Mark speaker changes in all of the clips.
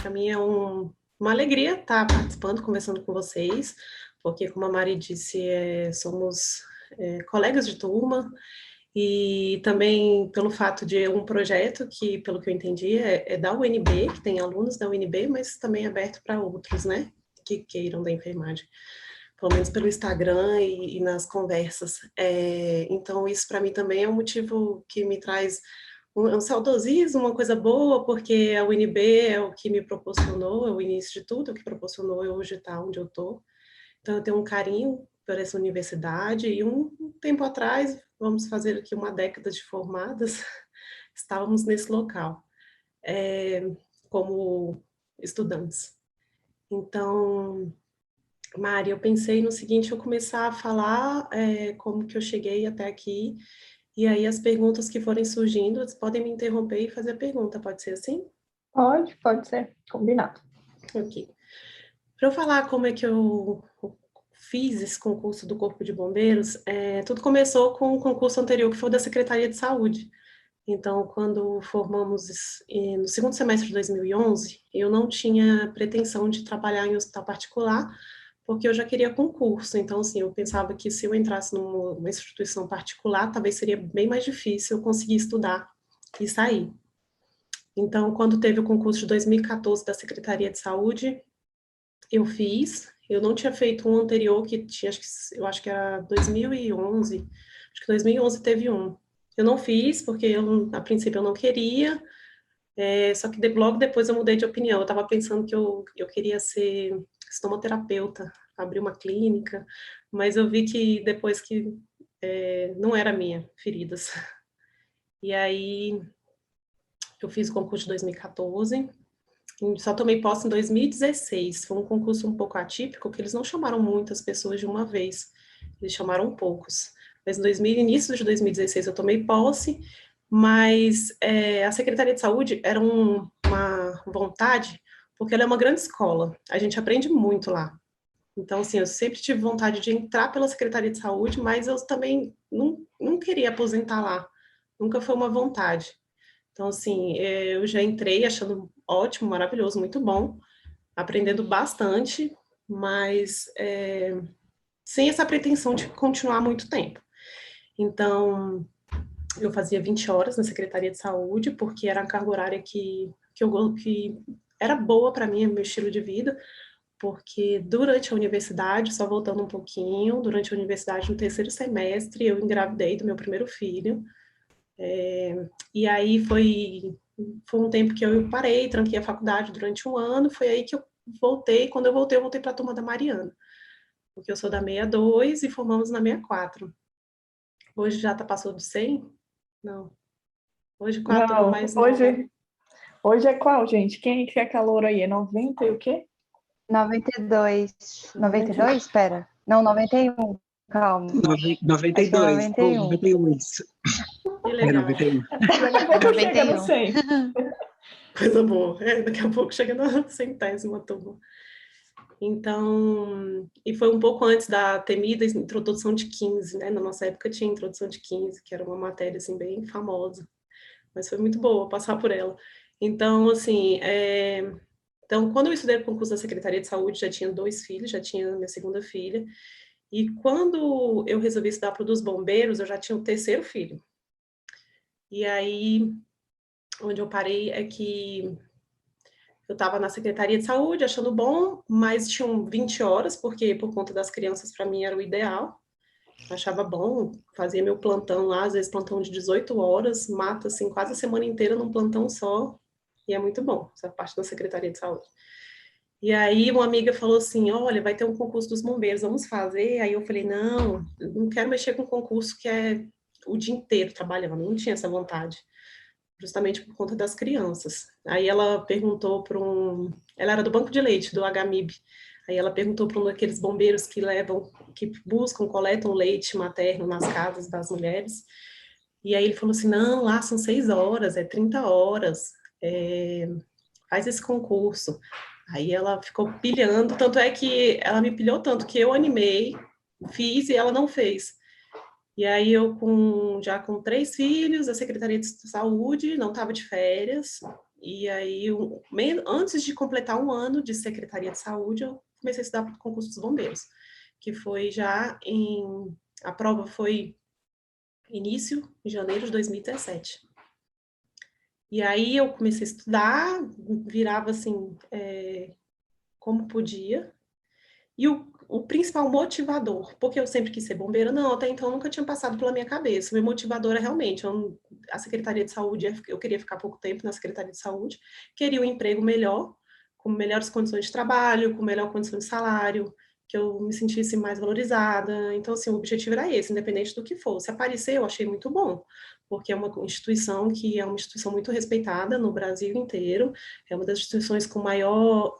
Speaker 1: Para mim é uma alegria estar participando, conversando com vocês, porque, como a Mari disse, somos colegas de turma, e também pelo fato de um projeto que, pelo que eu entendi, é da UNB, que tem alunos da UNB, mas também é aberto para outros, né, que queiram da enfermagem, pelo menos pelo Instagram e nas conversas. Então, isso para mim também é um motivo que me traz um saudosismo, uma coisa boa, porque a UNB é o que me proporcionou, é o início de tudo, é o que proporcionou eu hoje estar onde eu estou. Então, eu tenho um carinho por essa universidade, e um tempo atrás, vamos fazer aqui uma década de formadas, estávamos nesse local, como estudantes. Então, Mari, eu pensei no seguinte, eu começar a falar como que eu cheguei até aqui, e aí as perguntas que forem surgindo, vocês podem me interromper e fazer a pergunta, pode ser assim?
Speaker 2: Pode ser, combinado.
Speaker 1: Ok. Para eu falar como é que eu fiz esse concurso do Corpo de Bombeiros, tudo começou com um concurso anterior que foi da Secretaria de Saúde. Então, quando formamos no segundo semestre de 2011, eu não tinha pretensão de trabalhar em hospital particular, porque eu já queria concurso. Então, assim, eu pensava que se eu entrasse numa instituição particular, talvez seria bem mais difícil eu conseguir estudar e sair. Então, quando teve o concurso de 2014 da Secretaria de Saúde, eu fiz. Eu não tinha feito um anterior que tinha, eu acho que era 2011. Acho que 2011 teve um. Eu não fiz porque a princípio eu não queria. Só que logo depois eu mudei de opinião. Eu estava pensando que eu queria ser estomoterapeuta, abrir uma clínica, mas eu vi que depois que não era minha, feridas. E aí eu fiz o concurso de 2014. Só tomei posse em 2016. Foi um concurso um pouco atípico, que eles não chamaram muitas pessoas de uma vez. Eles chamaram poucos. Mas no início de 2016 eu tomei posse, mas a Secretaria de Saúde era uma vontade, porque ela é uma grande escola. A gente aprende muito lá. Então, assim, eu sempre tive vontade de entrar pela Secretaria de Saúde, mas eu também não queria aposentar lá. Nunca foi uma vontade. Então, assim, eu já entrei achando ótimo, maravilhoso, muito bom, aprendendo bastante, mas sem essa pretensão de continuar muito tempo. Então, eu fazia 20 horas na Secretaria de Saúde, porque era a carga horária que era boa para mim, meu estilo de vida, porque durante a universidade, só voltando um pouquinho, durante a universidade, no terceiro semestre, eu engravidei do meu primeiro filho, e aí foi um tempo que eu parei, tranquei a faculdade durante um ano, foi aí que eu voltei, quando eu voltei para a turma da Mariana, porque eu sou da 62 e formamos na 64. Hoje já passou de 100? Não. Hoje com a turma
Speaker 2: Não,
Speaker 1: mais nova.
Speaker 2: hoje é qual, gente? Quem que é aquela loura aí? É 90 e o quê?
Speaker 3: 92. 92? Espera. Não, 91. Calma.
Speaker 4: 92.
Speaker 3: Acho que é 91.
Speaker 4: 91, isso.
Speaker 1: Que
Speaker 4: É
Speaker 1: legal.
Speaker 4: 91.
Speaker 2: Daqui a pouco chega no 100.
Speaker 1: Coisa boa. Daqui a pouco chega na 100ª turma. Então, e foi um pouco antes da temida introdução de 15, né? Na nossa época tinha introdução de 15, que era uma matéria, assim, bem famosa. Mas foi muito boa passar por ela. Então, assim, então, quando eu estudei o concurso da Secretaria de Saúde, já tinha 2 filhos, já tinha minha segunda filha. E quando eu resolvi estudar para o dos bombeiros, eu já tinha o terceiro filho. E aí, onde eu parei é que eu estava na Secretaria de Saúde, achando bom, mas tinham 20 horas, porque por conta das crianças, para mim, era o ideal. Eu achava bom, fazia meu plantão lá, às vezes plantão de 18 horas, mata, assim, quase a semana inteira num plantão só, e é muito bom, essa parte da Secretaria de Saúde. E aí uma amiga falou assim, olha, vai ter um concurso dos bombeiros, vamos fazer? Aí eu falei, não quero mexer com concurso que é o dia inteiro trabalhando, não tinha essa vontade, justamente por conta das crianças. Aí ela perguntou para ela era do Banco de Leite, do HMIB, aí ela perguntou para um daqueles bombeiros que buscam, coletam leite materno nas casas das mulheres, e aí ele falou assim, não, lá são 6 horas, é 30 horas, faz esse concurso. Aí ela ficou pilhando, tanto é que ela me pilhou tanto que eu animei, fiz e ela não fez. E aí eu já com 3 filhos, a Secretaria de Saúde, não estava de férias, E aí, antes de completar um ano de Secretaria de Saúde, eu comecei a estudar para o concurso dos bombeiros, que foi já a prova foi início de janeiro de 2017. E aí eu comecei a estudar, virava assim, como podia. E o principal motivador, porque eu sempre quis ser bombeira, não, até então nunca tinha passado pela minha cabeça. O meu motivador é realmente a Secretaria de Saúde, eu queria ficar pouco tempo na Secretaria de Saúde, queria um emprego melhor, com melhores condições de trabalho, com melhor condição de salário, que eu me sentisse mais valorizada. Então, assim, o objetivo era esse, independente do que fosse. Aparecer, eu achei muito bom, porque é uma instituição que é uma instituição muito respeitada no Brasil inteiro, é uma das instituições com maior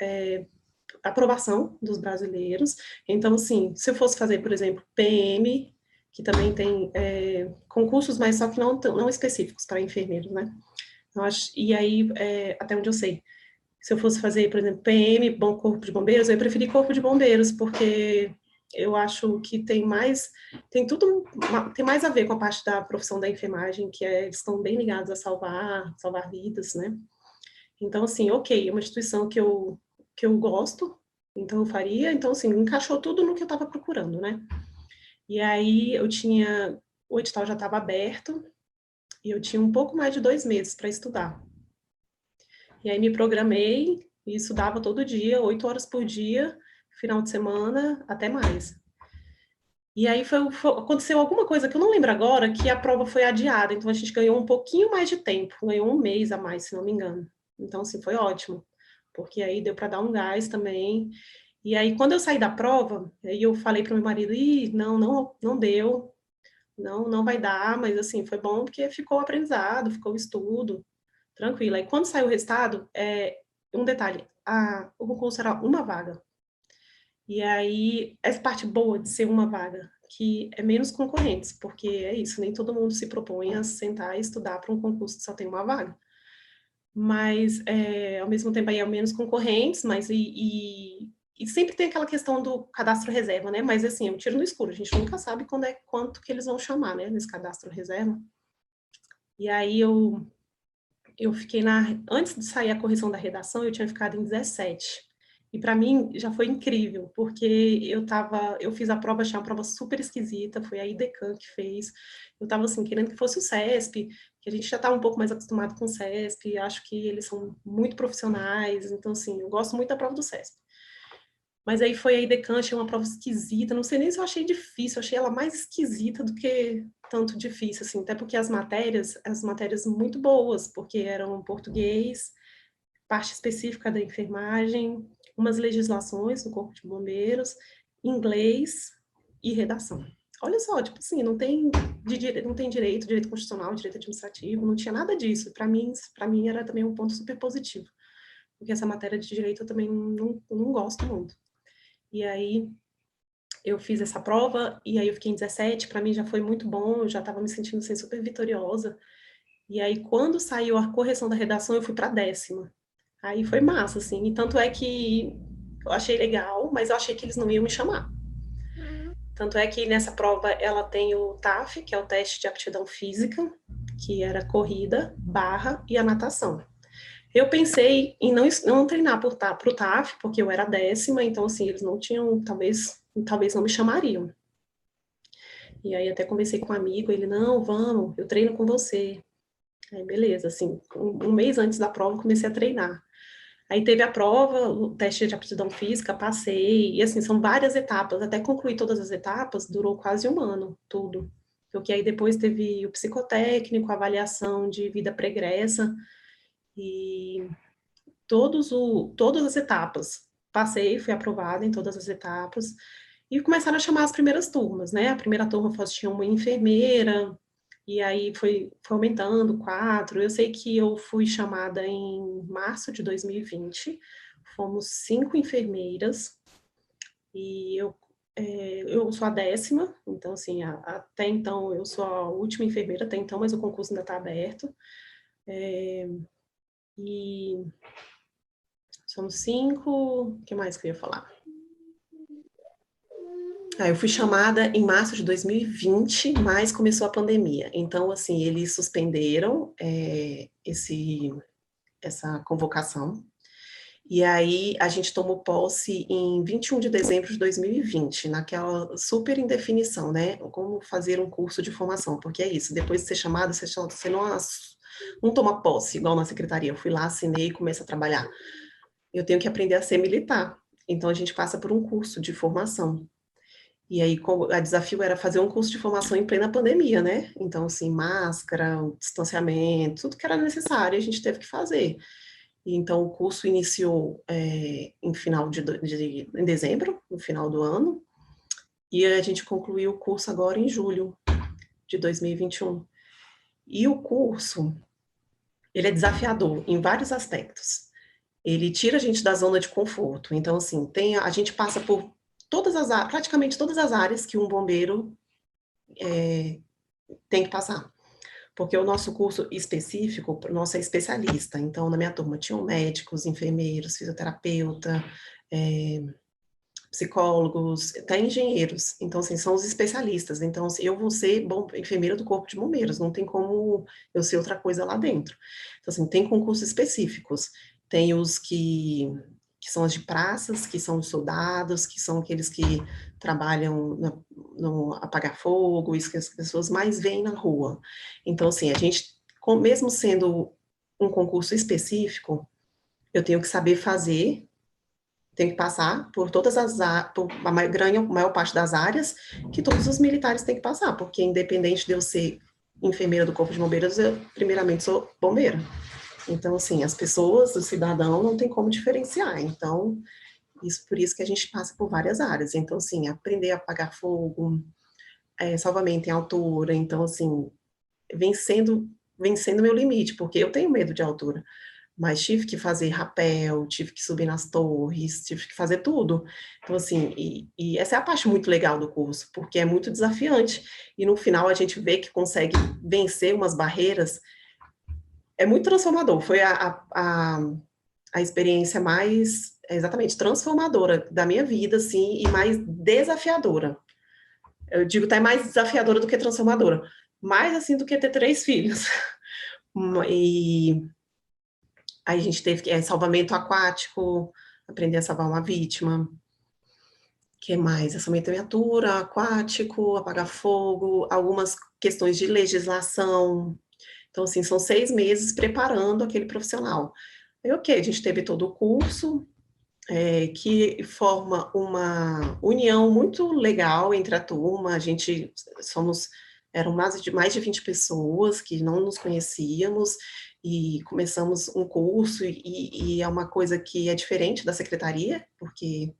Speaker 1: aprovação dos brasileiros. Então, assim, se eu fosse fazer, por exemplo, PM, que também tem concursos, mas só que não específicos para enfermeiros, né? E aí, até onde eu sei, se eu fosse fazer, por exemplo, PM, bom corpo de bombeiros, eu preferi corpo de bombeiros, porque eu acho que tem mais a ver com a parte da profissão da enfermagem, que eles estão bem ligados a salvar vidas, né? Então, assim, ok, é uma instituição que eu gosto, então eu faria, então, assim, encaixou tudo no que eu estava procurando, né? E aí o edital já estava aberto, e eu tinha um pouco mais de 2 meses para estudar. E aí me programei e estudava todo dia, 8 horas por dia, final de semana, até mais. E aí aconteceu alguma coisa que eu não lembro agora, que a prova foi adiada, então a gente ganhou um pouquinho mais de tempo, ganhou um mês a mais, se não me engano. Então, assim, foi ótimo, porque aí deu para dar um gás também. E aí, quando eu saí da prova, aí eu falei para o meu marido, não deu, não vai dar, mas assim, foi bom porque ficou o aprendizado, ficou o estudo, tranquilo. Aí, quando saiu o resultado, um detalhe, o concurso era uma vaga. E aí, essa parte boa de ser uma vaga, que é menos concorrentes, porque é isso, nem todo mundo se propõe a sentar e estudar para um concurso que só tem uma vaga. Mas, ao mesmo tempo, aí é menos concorrentes, mas e sempre tem aquela questão do cadastro reserva, né? Mas, assim, é um tiro no escuro, a gente nunca sabe quanto que eles vão chamar, né, nesse cadastro reserva. E aí, eu fiquei antes de sair a correção da redação, eu tinha ficado em 17. E para mim já foi incrível, porque eu fiz a prova, achei uma prova super esquisita, foi a IDECAN que fez. Eu estava assim, querendo que fosse o CESP, que a gente já estava um pouco mais acostumado com o CESP, acho que eles são muito profissionais, então assim, eu gosto muito da prova do CESP. Mas aí foi a IDECAN, achei uma prova esquisita, não sei nem se eu achei difícil, eu achei ela mais esquisita do que tanto difícil, assim, até porque as matérias muito boas, porque eram português, parte específica da enfermagem, umas legislações do Corpo de Bombeiros, inglês e redação. Olha só, tipo assim, não tem direito constitucional, direito administrativo, não tinha nada disso. Para mim era também um ponto super positivo, porque essa matéria de direito eu também não gosto muito. E aí eu fiz essa prova, e aí eu fiquei em 17, para mim já foi muito bom, eu já estava me sentindo assim, super vitoriosa. E aí, quando saiu a correção da redação, eu fui para a 10ª. Aí foi massa, assim, e tanto é que eu achei legal, mas eu achei que eles não iam me chamar. Tanto é que nessa prova ela tem o TAF, que é o teste de aptidão física, que era corrida, barra e a natação. Eu pensei em não treinar para o TAF, porque eu era 10ª, então assim, eles não tinham, talvez não me chamariam. E aí até conversei com um amigo, ele, não, vamos, eu treino com você. Aí beleza, assim, um mês antes da prova eu comecei a treinar. Aí teve a prova, o teste de aptidão física, passei, e assim, são várias etapas, até concluir todas as etapas, durou quase um ano, tudo. Porque aí depois teve o psicotécnico, a avaliação de vida pregressa, e todas as etapas. Passei, fui aprovada em todas as etapas, e começaram a chamar as primeiras turmas, né? A primeira turma tinha uma enfermeira, e aí foi aumentando, 4. Eu sei que eu fui chamada em março de 2020, fomos 5 enfermeiras, e eu sou a 10ª, então, assim, até então eu sou a última enfermeira, até então, mas o concurso ainda está aberto. E somos 5, o que mais que eu ia falar? Eu fui chamada em março de 2020, mas começou a pandemia. Então, assim, eles suspenderam essa convocação. E aí a gente tomou posse em 21 de dezembro de 2020, naquela super indefinição, né? Como fazer um curso de formação, porque é isso, depois de ser chamado, você não toma posse, igual na secretaria. Eu fui lá, assinei e comecei a trabalhar. Eu tenho que aprender a ser militar. Então a gente passa por um curso de formação. E aí o desafio era fazer um curso de formação em plena pandemia, né? Então, assim, máscara, distanciamento, tudo que era necessário a gente teve que fazer. Então, o curso iniciou em em dezembro, no final do ano, e a gente concluiu o curso agora em julho de 2021. E o curso, ele é desafiador em vários aspectos. Ele tira a gente da zona de conforto. Então, assim, a gente passa por praticamente todas as áreas que um bombeiro tem que passar. Porque o nosso curso específico, o nosso é especialista. Então, na minha turma tinham médicos, enfermeiros, fisioterapeuta, psicólogos, até engenheiros. Então, assim, são os especialistas. Então, assim, eu vou ser enfermeira do Corpo de Bombeiros, não tem como eu ser outra coisa lá dentro. Então, assim, tem concursos específicos. Tem os que são as de praças, que são os soldados, que são aqueles que trabalham no apagar fogo, isso que as pessoas mais veem na rua. Então, assim, a gente, mesmo sendo um concurso específico, eu tenho que saber fazer, tenho que passar por todas por a maior parte das áreas que todos os militares têm que passar, porque independente de eu ser enfermeira do Corpo de Bombeiros, eu primeiramente sou bombeira. Então, assim, as pessoas, o cidadão, não tem como diferenciar. Então, por isso que a gente passa por várias áreas. Então, assim, aprender a apagar fogo, salvamento em altura. Então, assim, vencendo meu limite, porque eu tenho medo de altura. Mas tive que fazer rapel, tive que subir nas torres, tive que fazer tudo. Então, assim, e essa é a parte muito legal do curso, porque é muito desafiante. E no final a gente vê que consegue vencer umas barreiras. É muito transformador. Foi a experiência mais, exatamente, transformadora da minha vida, assim, e mais desafiadora. Eu digo até mais desafiadora do que transformadora. Mais, assim, do que ter 3 filhos. E aí a gente teve salvamento aquático, aprender a salvar uma vítima. Que mais? Salvamento em altura, aquático, apagar fogo, algumas questões de legislação. Então, assim, são 6 meses preparando aquele profissional. Aí, ok, a gente teve todo o curso, que forma uma união muito legal entre a turma. Eram mais de 20 pessoas que não nos conhecíamos, e começamos um curso, e é uma coisa que é diferente da secretaria, porque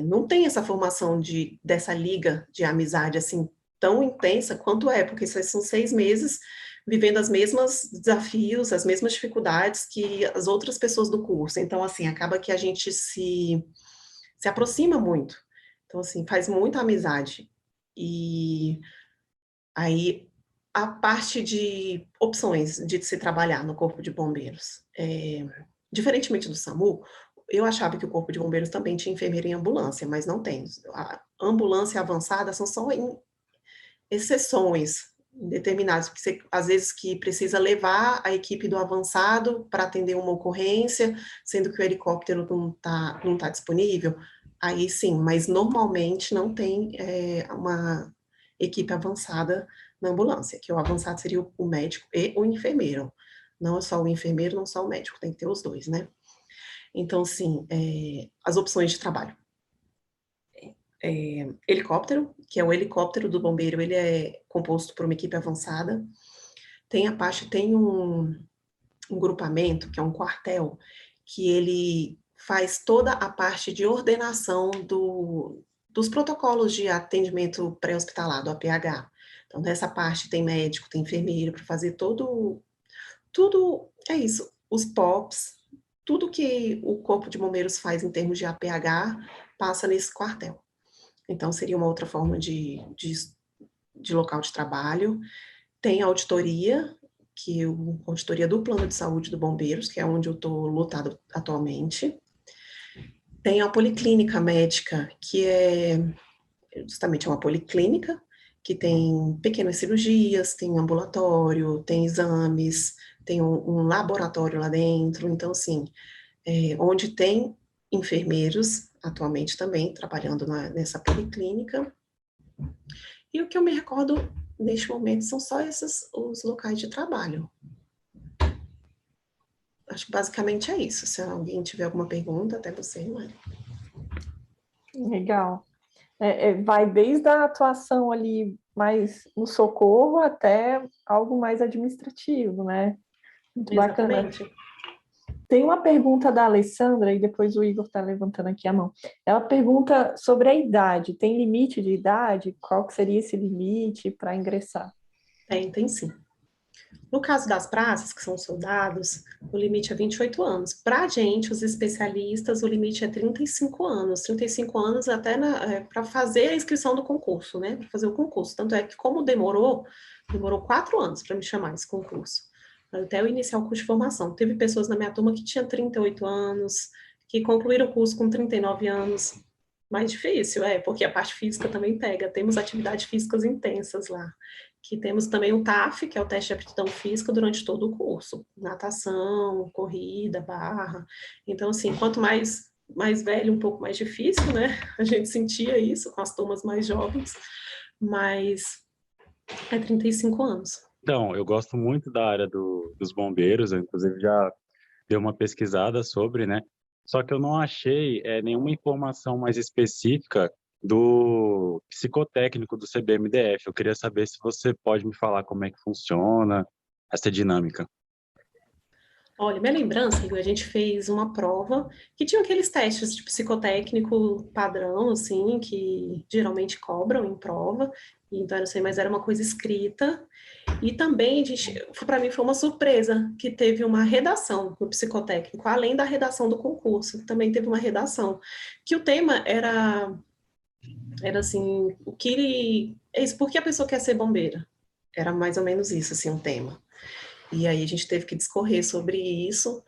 Speaker 1: não tem essa formação dessa liga de amizade, assim, tão intensa quanto porque são 6 meses vivendo os mesmos desafios, as mesmas dificuldades que as outras pessoas do curso. Então, assim, acaba que a gente se aproxima muito. Então, assim, faz muita amizade. E aí, a parte de opções de se trabalhar no Corpo de Bombeiros. Diferentemente do SAMU, eu achava que o Corpo de Bombeiros também tinha enfermeira em ambulância, mas não tem. A ambulância avançada são só em exceções determinadas, porque você, às vezes, que precisa levar a equipe do avançado para atender uma ocorrência, sendo que o helicóptero não tá disponível, aí sim, mas normalmente não tem uma equipe avançada na ambulância, que o avançado seria o médico e o enfermeiro. Não é só o enfermeiro, não só o médico, tem que ter os dois, né? Então, sim, as opções de trabalho. Helicóptero, que é o helicóptero do bombeiro, ele é composto por uma equipe avançada. Tem um grupamento, que é um quartel, que ele faz toda a parte de ordenação dos protocolos de atendimento pré-hospitalar, do APH. Então, nessa parte tem médico, tem enfermeiro, para fazer tudo é isso, os POPs, tudo que o Corpo de Bombeiros faz em termos de APH, passa nesse quartel. Então, seria uma outra forma de local de trabalho. Tem a auditoria, auditoria do plano de saúde do Bombeiros, que é onde eu estou lotado atualmente. Tem a policlínica médica, que é justamente uma policlínica, que tem pequenas cirurgias, tem ambulatório, tem exames, tem um laboratório lá dentro. Então, assim, onde tem enfermeiros, atualmente também, trabalhando nessa policlínica. E o que eu me recordo, neste momento, são só esses os locais de trabalho. Acho que basicamente é isso. Se alguém tiver alguma pergunta, até você, Mari.
Speaker 2: Legal. Vai desde a atuação ali mais no socorro até algo mais administrativo, né? Muito bacana.
Speaker 1: Exatamente.
Speaker 2: Tem uma pergunta da Alessandra, e depois o Igor está levantando aqui a mão. Ela pergunta sobre a idade. Tem limite de idade? Qual que seria esse limite para ingressar?
Speaker 1: Tem sim. No caso das praças, que são soldados, o limite é 28 anos. Para a gente, os especialistas, o limite é 35 anos. 35 anos até para fazer a inscrição do concurso, né? Para fazer o concurso. Tanto é que, como demorou 4 anos para me chamar esse concurso. Até eu iniciar o curso de formação. Teve pessoas na minha turma que tinham 38 anos, que concluíram o curso com 39 anos. Mais difícil, porque a parte física também pega. Temos atividades físicas intensas lá. Que temos também o TAF, que é o teste de aptidão física durante todo o curso. Natação, corrida, barra. Então, assim, quanto mais velho, um pouco mais difícil, né? A gente sentia isso com as turmas mais jovens, mas é 35 anos.
Speaker 5: Então, eu gosto muito da área dos bombeiros, eu, inclusive já dei uma pesquisada sobre, né? Só que eu não achei nenhuma informação mais específica do psicotécnico do CBMDF. Eu queria saber se você pode me falar como é que funciona essa dinâmica.
Speaker 1: Olha, minha lembrança, Igor, a gente fez uma prova que tinha aqueles testes de psicotécnico padrão, assim, que geralmente cobram em prova, então eu não sei, mas era uma coisa escrita. E também, para mim, foi uma surpresa que teve uma redação no psicotécnico, além da redação do concurso, também teve uma redação, que o tema era assim, por que a pessoa quer ser bombeira? Era mais ou menos isso, assim, um tema. E aí a gente teve que discorrer sobre isso,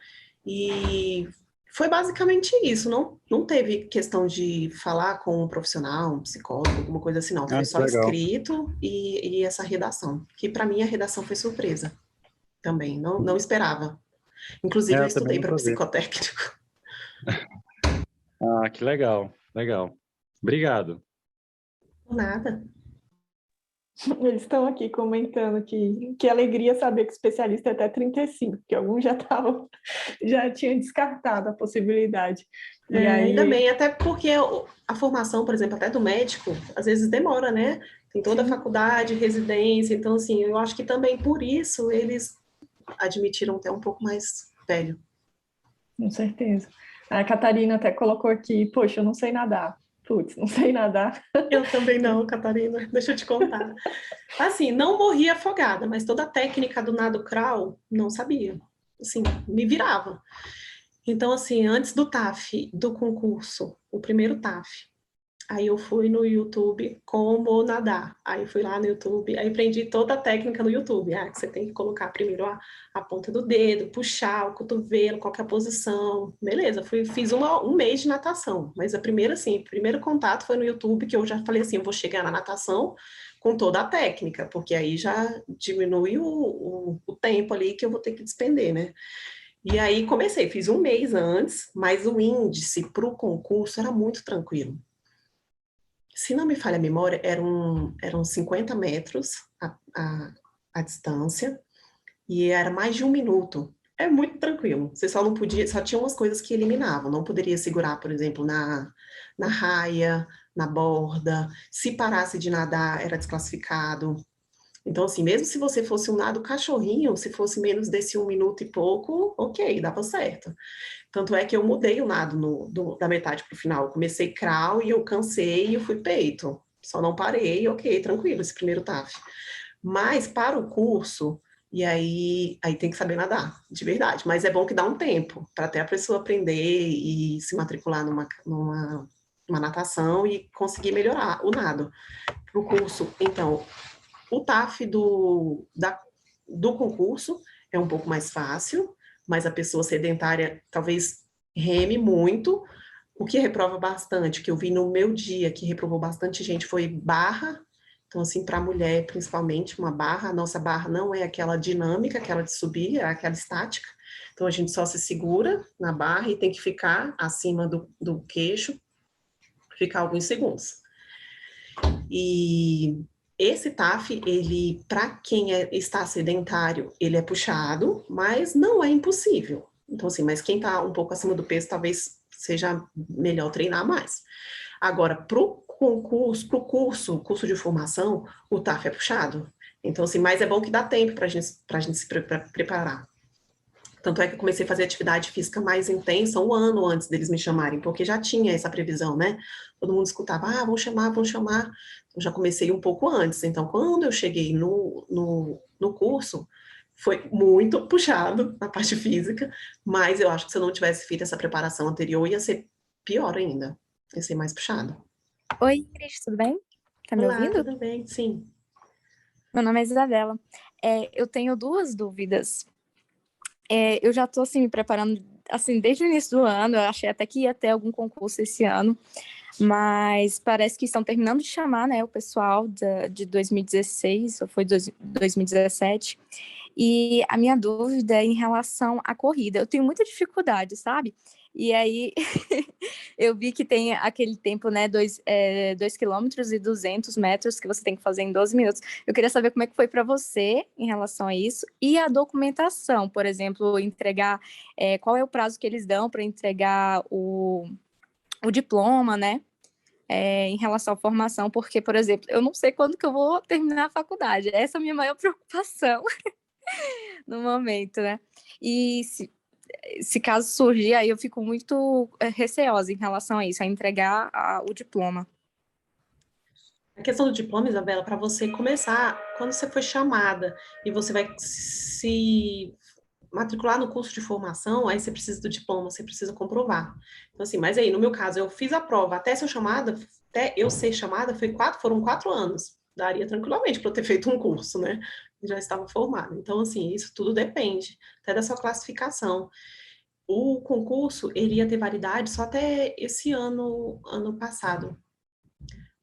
Speaker 1: e foi basicamente isso, não teve questão de falar com um profissional, um psicólogo, alguma coisa assim, não. Foi só
Speaker 5: legal.
Speaker 1: escrito e essa redação, que para mim a redação foi surpresa também, não esperava. Inclusive eu estudei para psicotécnico.
Speaker 5: Ah, que legal, legal. Obrigado.
Speaker 1: Nada.
Speaker 2: Eles estão aqui comentando que alegria saber que o especialista é até 35, porque alguns já tinham descartado a possibilidade. E aí...
Speaker 1: Ainda bem, até porque a formação, por exemplo, até do médico, às vezes demora, né? Tem toda a faculdade, residência, então, assim, eu acho que também por isso eles admitiram até um pouco mais velho.
Speaker 2: Com certeza. A Catarina até colocou aqui, poxa, eu não sei nadar. Putz, não sei nadar.
Speaker 1: Eu também não, Catarina, deixa eu te contar. Assim, não morri afogada, mas toda a técnica do nado crawl, não sabia. Assim, me virava. Então, assim, antes do TAF, do concurso, o primeiro TAF, aí eu fui no YouTube como nadar. Aí fui lá no YouTube, aí aprendi toda a técnica no YouTube. Que você tem que colocar primeiro a ponta do dedo, puxar o cotovelo, qual que é a posição. Beleza, fiz um mês de natação. Mas o primeiro contato foi no YouTube, que eu já falei assim, eu vou chegar na natação com toda a técnica, porque aí já diminui o tempo ali que eu vou ter que despender, né? E aí comecei, fiz um mês antes, mas o índice para o concurso era muito tranquilo. Se não me falha a memória, eram 50 metros a distância, e era mais de 1 minuto. É muito tranquilo. Você só não podia, só tinha umas coisas que eliminavam. Não poderia segurar, por exemplo, na raia, na borda. Se parasse de nadar, era desclassificado. Então, assim, mesmo se você fosse um nado cachorrinho, se fosse menos desse 1 minuto e pouco, ok, dava certo. Tanto é que eu mudei o nado da metade para o final. Eu comecei crawl e eu cansei e eu fui peito. Só não parei, ok, tranquilo, esse primeiro TAF. Mas para o curso, e aí tem que saber nadar, de verdade. Mas é bom que dá um tempo, para até a pessoa aprender e se matricular numa natação e conseguir melhorar o nado. Para o curso, então, o TAF do concurso é um pouco mais fácil, mas a pessoa sedentária talvez reme muito. O que reprova bastante, que eu vi no meu dia, que reprovou bastante gente, foi barra. Então, assim, para a mulher, principalmente, uma barra, a nossa barra não é aquela dinâmica, aquela de subir, é aquela estática. Então, a gente só se segura na barra e tem que ficar acima do queixo, ficar alguns segundos. E esse TAF, ele, para quem está sedentário, ele é puxado, mas não é impossível. Então, assim, mas quem está um pouco acima do peso, talvez seja melhor treinar mais. Agora, para o curso de formação, o TAF é puxado. Então, assim, mas é bom que dá tempo para a gente se preparar. Tanto é que eu comecei a fazer atividade física mais intensa 1 ano antes deles me chamarem, porque já tinha essa previsão, né? Todo mundo escutava, vão chamar. Eu já comecei um pouco antes. Então, quando eu cheguei no curso, foi muito puxado na parte física, mas eu acho que se eu não tivesse feito essa preparação anterior, ia ser pior ainda. Ia ser mais puxado.
Speaker 6: Oi, Ingrid, tudo bem? Tá me
Speaker 1: Olá,
Speaker 6: ouvindo?
Speaker 1: tudo bem? Sim.
Speaker 6: Meu nome é Isabela. Eu tenho 2 dúvidas. Eu já tô, assim, me preparando, assim, desde o início do ano. Eu achei até que ia ter algum concurso esse ano, mas parece que estão terminando de chamar, né, o pessoal de 2016, ou foi 2017. E a minha dúvida é em relação à corrida. Eu tenho muita dificuldade, sabe? E aí, eu vi que tem aquele tempo, né, 2 quilômetros e 200 metros que você tem que fazer em 12 minutos. Eu queria saber como é que foi para você em relação a isso. E a documentação, por exemplo, entregar, qual é o prazo que eles dão para entregar o diploma, né? Em relação à formação, porque, por exemplo, eu não sei quando que eu vou terminar a faculdade. Essa é a minha maior preocupação no momento, né? E se caso surgir, aí eu fico muito receosa em relação a isso, a entregar o diploma.
Speaker 1: A questão do diploma, Isabela, para você começar, quando você foi chamada e você vai se matricular no curso de formação, aí você precisa do diploma, você precisa comprovar. Então, assim, mas aí, no meu caso, eu fiz a prova, até eu ser chamada, foram 4 anos. Daria tranquilamente para eu ter feito um curso, né? Eu já estava formada. Então, assim, isso tudo depende, até da sua classificação. O concurso, ele ia ter validade só até esse ano passado,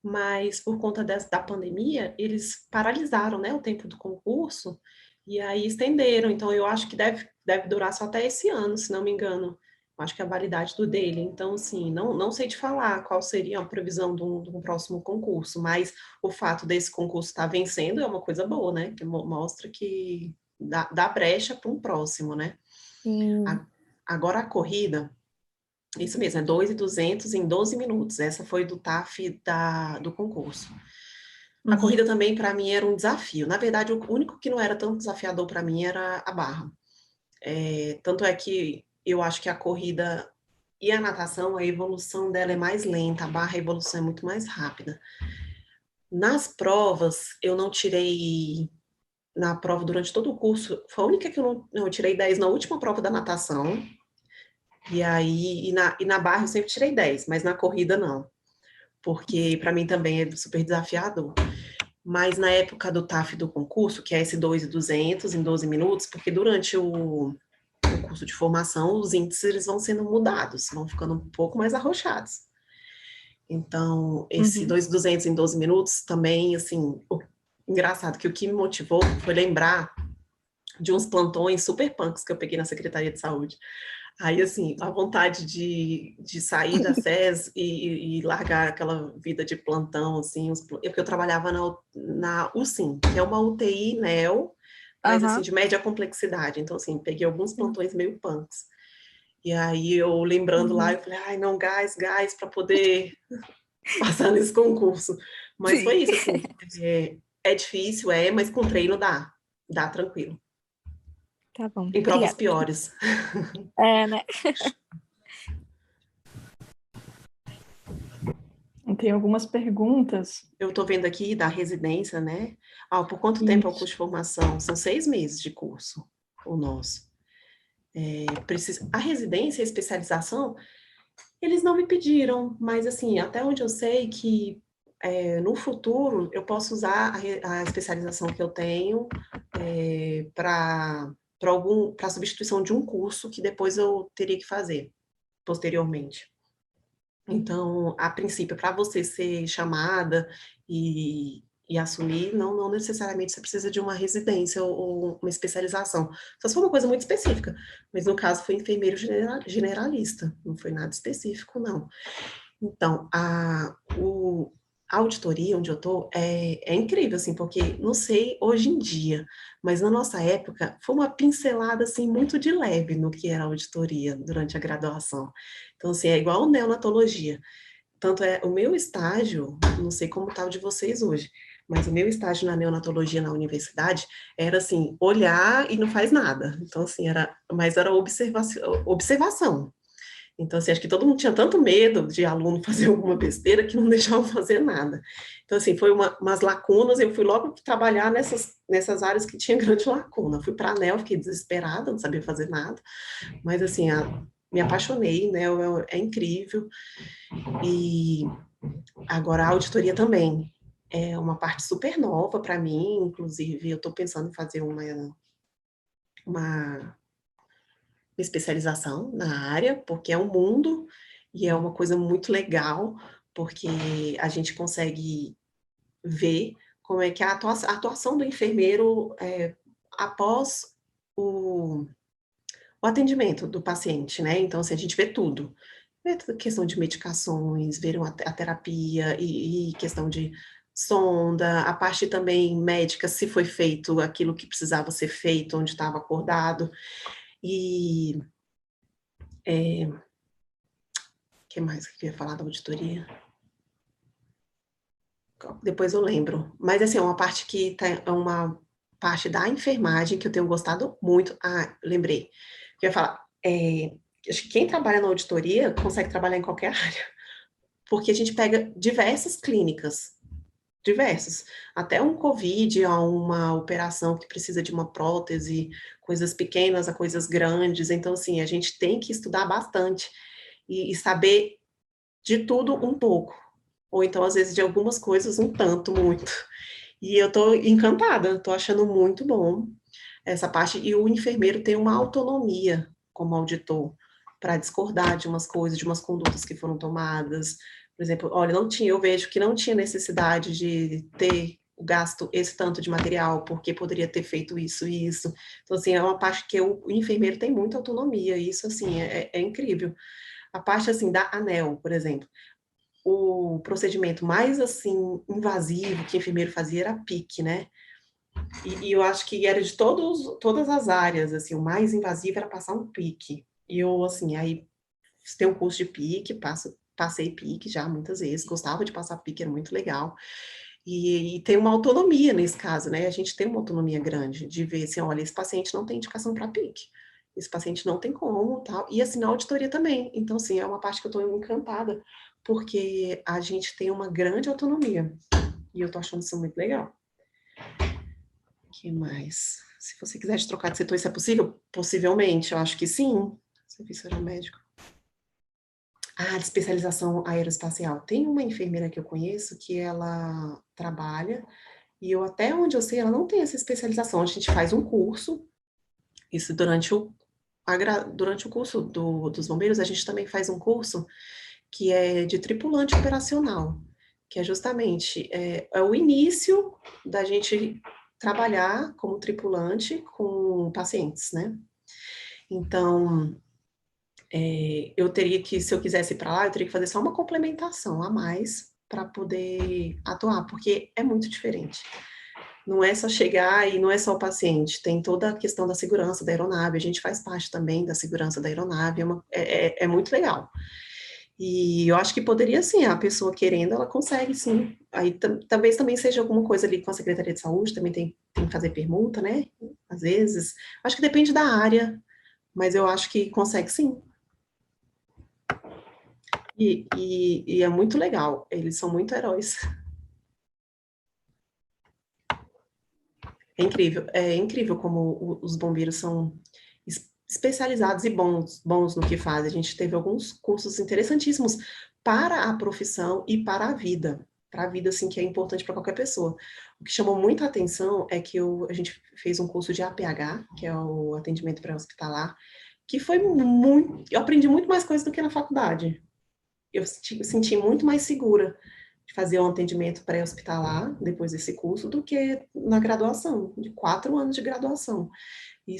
Speaker 1: mas por conta da pandemia, eles paralisaram, né, o tempo do concurso, e aí estenderam, então eu acho que deve durar só até esse ano, se não me engano, eu acho que é a validade do dele, então, assim, não sei te falar qual seria a previsão de um próximo concurso, mas o fato desse concurso estar vencendo é uma coisa boa, né, que mostra que dá brecha para um próximo, né.
Speaker 6: Sim.
Speaker 1: Agora a corrida, isso mesmo, é 2.200 em 12 minutos. Essa foi do TAF do concurso. A corrida também, para mim, era um desafio. Na verdade, o único que não era tão desafiador para mim era a barra. Tanto é que eu acho que a corrida e a natação, a evolução dela é mais lenta, a barra, a evolução é muito mais rápida. Nas provas, eu não tirei... Na prova, durante todo o curso, foi a única que eu tirei 10 na última prova da natação. E aí, e na barra eu sempre tirei 10, mas na corrida não, porque para mim também é super desafiador. Mas na época do TAF do concurso, que é esse 2.200 em 12 minutos, porque durante o curso de formação, os índices eles vão sendo mudados, vão ficando um pouco mais arrochados. Então, esse 2.200 em 12 minutos também, assim, engraçado que o que me motivou foi lembrar de uns plantões super punks que eu peguei na Secretaria de Saúde. Aí, assim, a vontade de sair da SES e largar aquela vida de plantão, assim, porque eu trabalhava na USIM, que é uma UTI NEO, mas, assim, de média complexidade. Então, assim, peguei alguns plantões meio punks. E aí, eu lembrando lá, eu falei, ai, não, gás, para poder passar nesse concurso. Mas
Speaker 6: Sim.
Speaker 1: foi isso, assim, é difícil, mas com treino dá tranquilo.
Speaker 6: Tá bom.
Speaker 1: Em provas
Speaker 6: Obrigada.
Speaker 1: piores.
Speaker 6: Né?
Speaker 2: Tem algumas perguntas.
Speaker 1: Eu estou vendo aqui da residência, né? Por quanto tempo é o curso de formação? São 6 meses de curso, o nosso. A residência e a especialização, eles não me pediram, mas, assim, até onde eu sei que no futuro eu posso usar a especialização que eu tenho para substituição de um curso que depois eu teria que fazer posteriormente. Então, a princípio, para você ser chamada e e assumir, não necessariamente você precisa de uma residência ou uma especialização. Só se for uma coisa muito específica. Mas, no caso, foi enfermeiro generalista. Não foi nada específico, não. Então, a auditoria onde eu tô é incrível, assim, porque, não sei hoje em dia, mas na nossa época foi uma pincelada, assim, muito de leve no que era auditoria durante a graduação. Então, assim, é igual neonatologia. Tanto é, o meu estágio, não sei como está o de vocês hoje, mas o meu estágio na neonatologia na universidade era, assim, olhar e não faz nada. Então, assim, mas era observação. Então, assim, acho que todo mundo tinha tanto medo de aluno fazer alguma besteira que não deixava fazer nada. Então, assim, foi umas lacunas, eu fui logo trabalhar nessas áreas que tinha grande lacuna. Fui para a ANEL, fiquei desesperada, não sabia fazer nada, mas, assim, me apaixonei, né, é incrível. E agora a auditoria também é uma parte super nova para mim, inclusive eu estou pensando em fazer uma especialização na área, porque é um mundo e é uma coisa muito legal, porque a gente consegue ver como é que a atuação do enfermeiro após o atendimento do paciente, né? Então, assim, a gente vê tudo. Vê toda questão de medicações, ver a terapia e questão de sonda, a parte também médica, se foi feito aquilo que precisava ser feito, onde estava acordado. E que mais que eu ia falar da auditoria? Depois eu lembro. Mas, assim, é uma parte que é uma parte da enfermagem que eu tenho gostado muito. Ah, lembrei. Eu ia falar, acho que quem trabalha na auditoria consegue trabalhar em qualquer área, porque a gente pega diversas clínicas, diversas. Até um COVID, a uma operação que precisa de uma prótese, coisas pequenas a coisas grandes. Então, assim, a gente tem que estudar bastante e saber de tudo um pouco, ou então, às vezes, de algumas coisas um tanto, muito. E eu tô encantada, tô achando muito bom essa parte, e o enfermeiro tem uma autonomia como auditor, para discordar de umas coisas, de umas condutas que foram tomadas. Por exemplo, olha, eu vejo que não tinha necessidade de ter o gasto esse tanto de material, porque poderia ter feito isso e isso. Então, assim, é uma parte que o enfermeiro tem muita autonomia, e isso, assim, é incrível. A parte, assim, da ANEL, por exemplo, o procedimento mais, assim, invasivo que o enfermeiro fazia era a PIC, né? E eu acho que era de todas as áreas, assim, o mais invasivo era passar um PIC. E eu, assim, aí tem um curso de PIC, passei PIC já muitas vezes, gostava de passar PIC, era muito legal. E tem uma autonomia nesse caso, né? A gente tem uma autonomia grande de ver assim, olha, esse paciente não tem indicação para PIC, esse paciente não tem como, tal. E assim, na auditoria também. Então, assim, é uma parte que eu estou encantada, porque a gente tem uma grande autonomia. E eu tô achando isso muito legal. O que mais? Se você quiser de trocar de setor, isso é possível? Possivelmente, eu acho que sim. Serviço aeromédico. Ah, de especialização aeroespacial. Tem uma enfermeira que eu conheço que ela trabalha, e eu até onde eu sei, ela não tem essa especialização. A gente faz um curso, isso durante o curso dos bombeiros, a gente também faz um curso que é de tripulante operacional, que é justamente o início da gente trabalhar como tripulante com pacientes, né? Então, eu teria que, se eu quisesse ir para lá, eu teria que fazer só uma complementação a mais para poder atuar, porque é muito diferente. Não é só chegar e não é só o paciente, tem toda a questão da segurança da aeronave, a gente faz parte também da segurança da aeronave, é muito legal. E eu acho que poderia sim, a pessoa querendo, ela consegue sim. Aí talvez também seja alguma coisa ali com a Secretaria de Saúde, também tem que fazer permuta, né? Às vezes. Acho que depende da área, mas eu acho que consegue sim. E é muito legal, eles são muito heróis. É incrível como os bombeiros são especializados e bons no que fazem. A gente teve alguns cursos interessantíssimos para a profissão e para a vida, assim, que é importante para qualquer pessoa. O que chamou muita atenção é que a gente fez um curso de APH, que é o atendimento pré-hospitalar, que foi eu aprendi muito mais coisas do que na faculdade. Eu senti muito mais segura fazer um atendimento pré-hospitalar depois desse curso do que na graduação, de 4 anos de graduação. E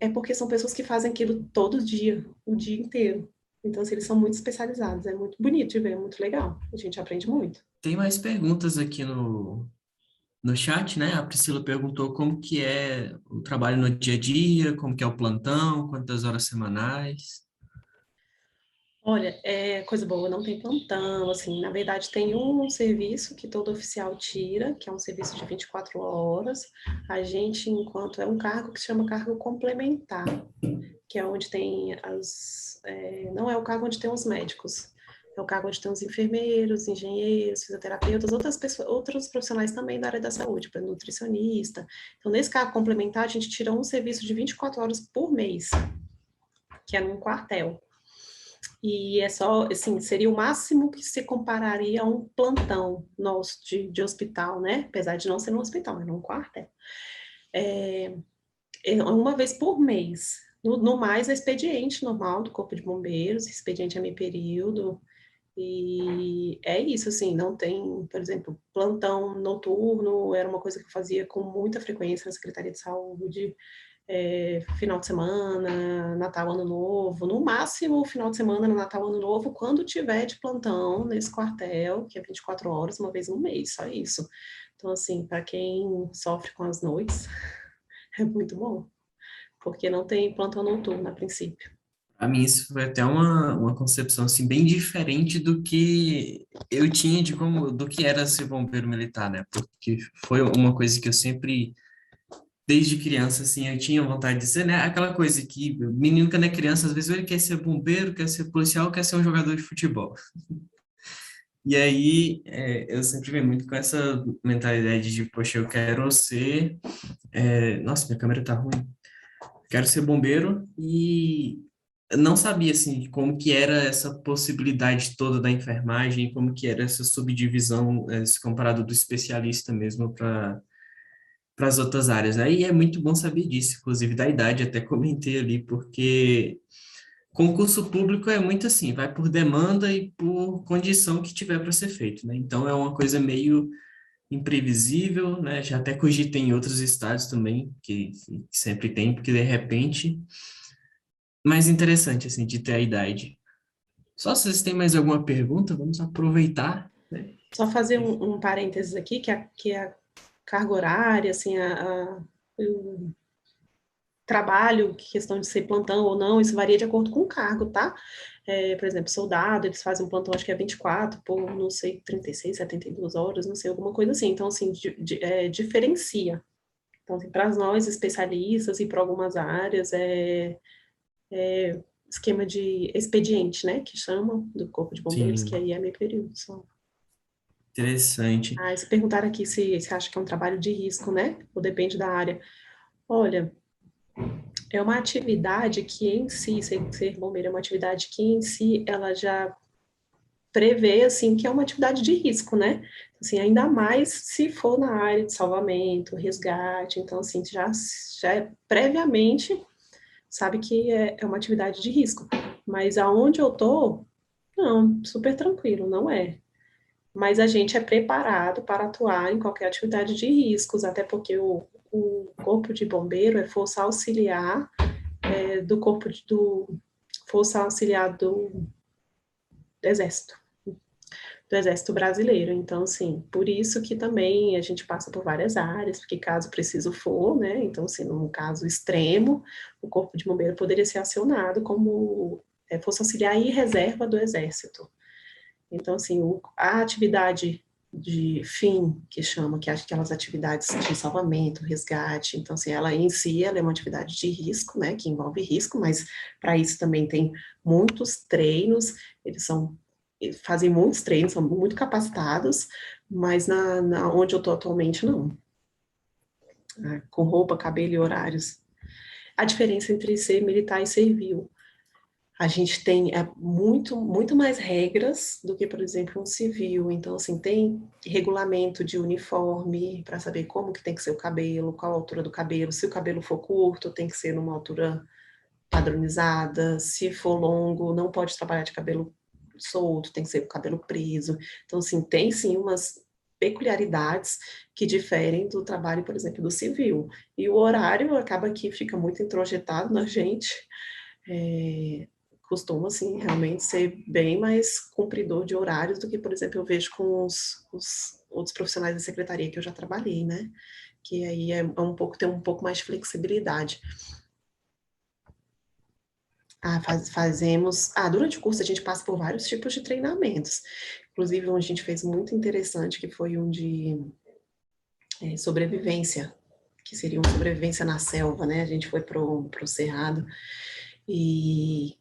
Speaker 1: é porque são pessoas que fazem aquilo todo dia, o dia inteiro. Então, assim, eles são muito especializados, é muito bonito de ver, é muito legal, a gente aprende muito.
Speaker 7: Tem mais perguntas aqui no chat, né? A Priscila perguntou como que é o trabalho no dia a dia, como que é o plantão, quantas horas semanais.
Speaker 1: Olha, é coisa boa, não tem plantão, assim, na verdade tem um serviço que todo oficial tira, que é um serviço de 24 horas. A gente, enquanto é um cargo que se chama cargo complementar, que é onde tem não é o cargo onde tem os médicos, é o cargo onde tem os enfermeiros, engenheiros, fisioterapeutas, outras pessoas, outros profissionais também da área da saúde, para nutricionista. Então, nesse cargo complementar, a gente tira um serviço de 24 horas por mês, que é num quartel. E é só, assim, seria o máximo que se compararia a um plantão nosso de hospital, né? Apesar de não ser no hospital, é num quartel. É uma vez por mês. No mais, é expediente normal do Corpo de Bombeiros, expediente é meio período. E é isso, assim, não tem, por exemplo, plantão noturno, era uma coisa que eu fazia com muita frequência na Secretaria de Saúde. Final de semana, Natal, Ano Novo, no máximo final de semana, no Natal, Ano Novo, quando tiver de plantão nesse quartel, que é 24 horas, uma vez no mês, só isso. Então, assim, para quem sofre com as noites, é muito bom, porque não tem plantão noturno a princípio.
Speaker 7: Para mim, isso foi até uma concepção assim, bem diferente do que eu tinha do que era ser bombeiro militar, né? Porque foi uma coisa que eu sempre desde criança, assim, eu tinha vontade de ser, né? Aquela coisa que o menino, quando é criança, às vezes ele quer ser bombeiro, quer ser policial, quer ser um jogador de futebol. E aí, eu sempre venho muito com essa mentalidade de, poxa, eu quero ser... nossa, minha câmera tá ruim. Quero ser bombeiro e não sabia, assim, como que era essa possibilidade toda da enfermagem, como que era essa subdivisão, se comparado do especialista mesmo para as outras áreas, né? E é muito bom saber disso, inclusive da idade, até comentei ali, porque concurso público é muito assim, vai por demanda e por condição que tiver para ser feito, né? Então é uma coisa meio imprevisível, né? Já até cogitei em outros estados também, que sempre tem, porque de repente, mais interessante, assim, de ter a idade. Só se vocês têm mais alguma pergunta, vamos aproveitar, né?
Speaker 1: Só fazer um parênteses aqui, que a carga horária, assim, o trabalho, questão de ser plantão ou não, isso varia de acordo com o cargo, tá? Por exemplo, soldado, eles fazem um plantão, acho que é 24, por, não sei, 36, 72 horas, não sei, alguma coisa assim. Então, assim, diferencia. Então, assim, para nós, especialistas e para algumas áreas, esquema de expediente, né, que chamam, do Corpo de Bombeiros, que
Speaker 7: Sim,
Speaker 1: aí é meio período só.
Speaker 7: interessante.
Speaker 1: Se perguntaram aqui se acha que é um trabalho de risco, né, ou depende da área. Olha, é uma atividade que em si, ser bombeiro é uma atividade que em si, ela já prevê, assim, que é uma atividade de risco, né? Assim, ainda mais se for na área de salvamento, resgate, então, assim, já previamente sabe que é uma atividade de risco. Mas aonde eu tô, não, super tranquilo, não é. Mas a gente é preparado para atuar em qualquer atividade de riscos, até porque o corpo de bombeiro é força auxiliar força auxiliar do Exército, do Exército Brasileiro. Então, assim, por isso que também a gente passa por várias áreas, porque caso preciso for, né, então, assim, num caso extremo, o Corpo de Bombeiro poderia ser acionado como força auxiliar e reserva do Exército. Então, assim, a atividade de fim, que chama, que é aquelas atividades de salvamento, resgate, então, assim, ela em si, ela é uma atividade de risco, né, que envolve risco, mas para isso também tem muitos treinos, eles fazem muitos treinos, são muito capacitados, mas onde eu estou atualmente, não. Com roupa, cabelo e horários. A diferença entre ser militar e civil. A gente tem muito mais regras do que, por exemplo, um civil. Então, assim, tem regulamento de uniforme para saber como que tem que ser o cabelo, qual a altura do cabelo. Se o cabelo for curto, tem que ser numa altura padronizada. Se for longo, não pode trabalhar de cabelo solto, tem que ser com o cabelo preso. Então, assim, tem sim umas peculiaridades que diferem do trabalho, por exemplo, do civil. E o horário acaba que fica muito introjetado na gente, costuma, assim, realmente ser bem mais cumpridor de horários do que, por exemplo, eu vejo com os outros profissionais da secretaria que eu já trabalhei, né? Que aí tem um pouco mais de flexibilidade. Durante o curso a gente passa por vários tipos de treinamentos. Inclusive, um a gente fez muito interessante, que foi um de sobrevivência, que seria uma sobrevivência na selva, né? A gente foi pro Cerrado e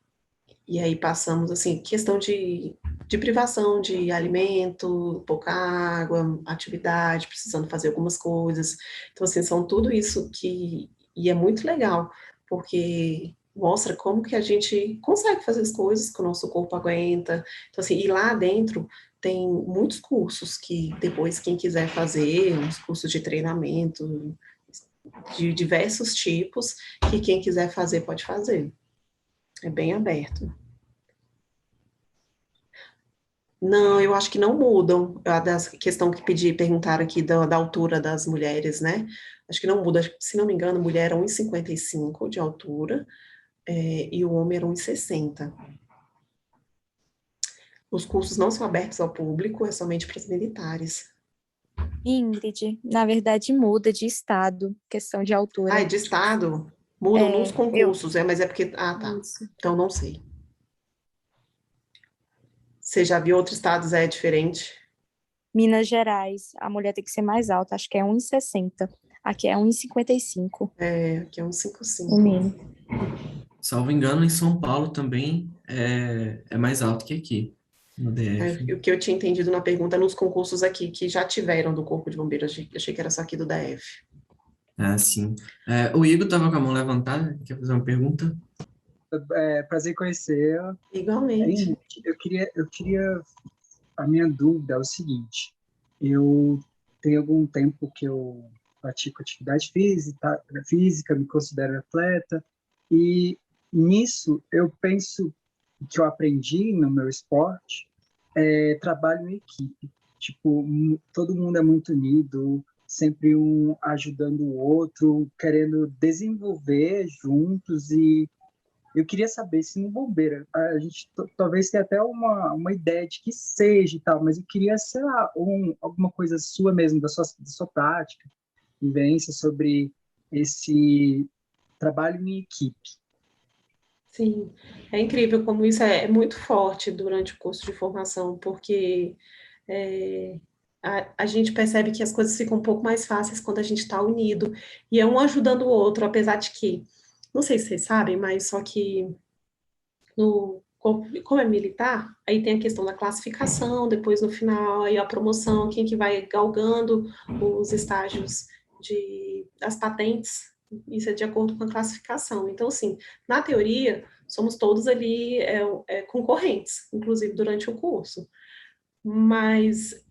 Speaker 1: aí passamos, assim, questão de privação de alimento, pouca água, atividade, precisando fazer algumas coisas. Então, assim, são tudo isso e é muito legal, porque mostra como que a gente consegue fazer as coisas que o nosso corpo aguenta. Então, assim, e lá dentro tem muitos cursos que depois quem quiser fazer, uns cursos de treinamento de diversos tipos, que quem quiser fazer pode fazer. É bem aberto. Não, eu acho que não mudam. A questão que perguntaram aqui da altura das mulheres, né? Acho que não muda. Se não me engano, mulher era 1,55 de altura, e o homem era 1,60. Os cursos não são abertos ao público, é somente para os militares.
Speaker 6: Ingrid, na verdade muda de estado, questão de altura.
Speaker 1: É de estado? Mudam nos concursos, mas é porque... Ah, tá.
Speaker 6: Isso.
Speaker 1: Então, não sei. Você já viu outros estados, é diferente?
Speaker 6: Minas Gerais, a mulher tem que ser mais alta, acho que é 1,60. Aqui é 1,55.
Speaker 1: Aqui é 1,55.
Speaker 6: O mínimo.
Speaker 7: Salvo engano, em São Paulo também é mais alto que aqui, no DF.
Speaker 1: O que eu tinha entendido na pergunta nos concursos aqui, que já tiveram do Corpo de Bombeiros, achei que era só aqui do DF.
Speaker 7: Ah, sim. O Igor estava com a mão levantada, quer fazer uma pergunta?
Speaker 4: Prazer em conhecer.
Speaker 1: Igualmente.
Speaker 4: Eu queria... A minha dúvida é o seguinte. Eu tenho algum tempo que eu pratico atividade física, me considero atleta, e nisso eu penso que eu aprendi no meu esporte trabalho em equipe. Tipo, todo mundo é muito unido, sempre um ajudando o outro, querendo desenvolver juntos. E eu queria saber se no bombeiro a gente talvez tenha até uma ideia de que seja e tal, mas eu queria, sei lá, alguma coisa sua mesmo, da sua prática, vivência sobre esse trabalho em equipe.
Speaker 1: Sim, é incrível como isso é muito forte durante o curso de formação, porque a gente percebe que as coisas ficam um pouco mais fáceis quando a gente está unido, e é um ajudando o outro, apesar de que, não sei se vocês sabem, mas só que como é militar, aí tem a questão da classificação, depois no final, aí a promoção, quem que vai galgando os estágios das patentes, isso é de acordo com a classificação. Então, assim, na teoria, somos todos ali concorrentes, inclusive durante o curso. Mas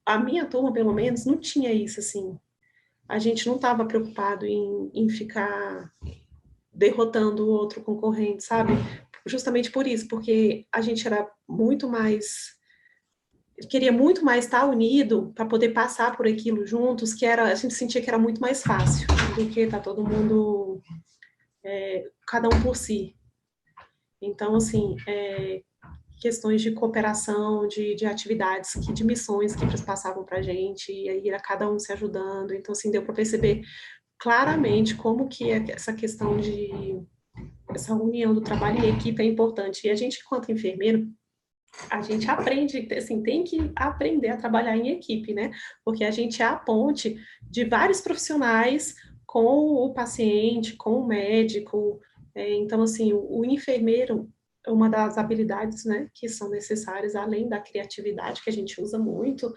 Speaker 1: a minha turma, pelo menos, não tinha isso, assim. A gente não estava preocupado em ficar derrotando o outro concorrente, sabe? Justamente por isso, porque a gente era muito mais... queria muito mais estar unido para poder passar por aquilo juntos, a gente sentia que era muito mais fácil do que estar todo mundo, cada um por si. Então, assim, questões de cooperação, de atividades, de missões que eles passavam para a gente, e aí era cada um se ajudando. Então, assim, deu para perceber claramente como que essa questão essa união do trabalho em equipe é importante. E a gente, enquanto enfermeiro, a gente aprende, assim, tem que aprender a trabalhar em equipe, né? Porque a gente é a ponte de vários profissionais com o paciente, com o médico. Então, assim, o enfermeiro é uma das habilidades, né, que são necessárias, além da criatividade, que a gente usa muito,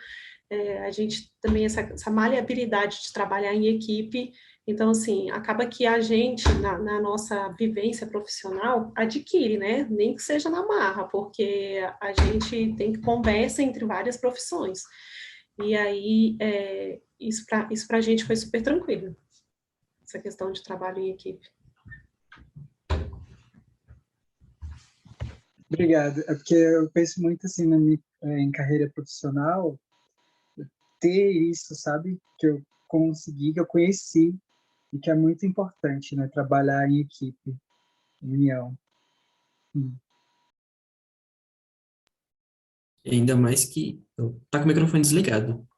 Speaker 1: a gente também, essa maleabilidade de trabalhar em equipe. Então, assim, acaba que a gente, na nossa vivência profissional, adquire, né? Nem que seja na marra, porque a gente tem conversa entre várias profissões. E aí, isso para a gente foi super tranquilo, essa questão de trabalho em equipe.
Speaker 4: Obrigado. É porque eu penso muito assim na minha, em carreira profissional, ter isso, sabe? Que eu consegui, que eu conheci e que é muito importante, né? Trabalhar em equipe, em união.
Speaker 7: Ainda mais que tá com o microfone desligado.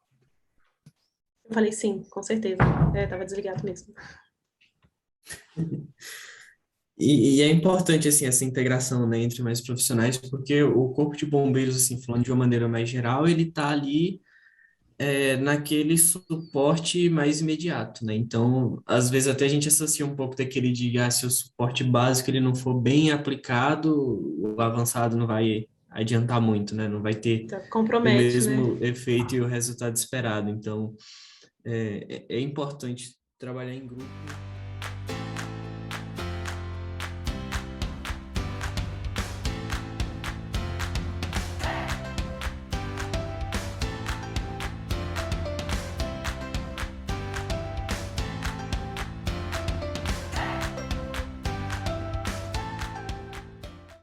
Speaker 1: Eu falei sim, com certeza. Tava desligado mesmo.
Speaker 7: E é importante, assim, essa integração, né, entre mais profissionais, porque o Corpo de Bombeiros, assim, falando de uma maneira mais geral, ele tá ali naquele suporte mais imediato, né? Então, às vezes até a gente associa um pouco daquele de, se o suporte básico ele não for bem aplicado, o avançado não vai adiantar muito, né? Não vai ter
Speaker 1: Então,
Speaker 7: o
Speaker 1: compromete, né?
Speaker 7: mesmo efeito e o resultado esperado. Então, é importante trabalhar em grupo.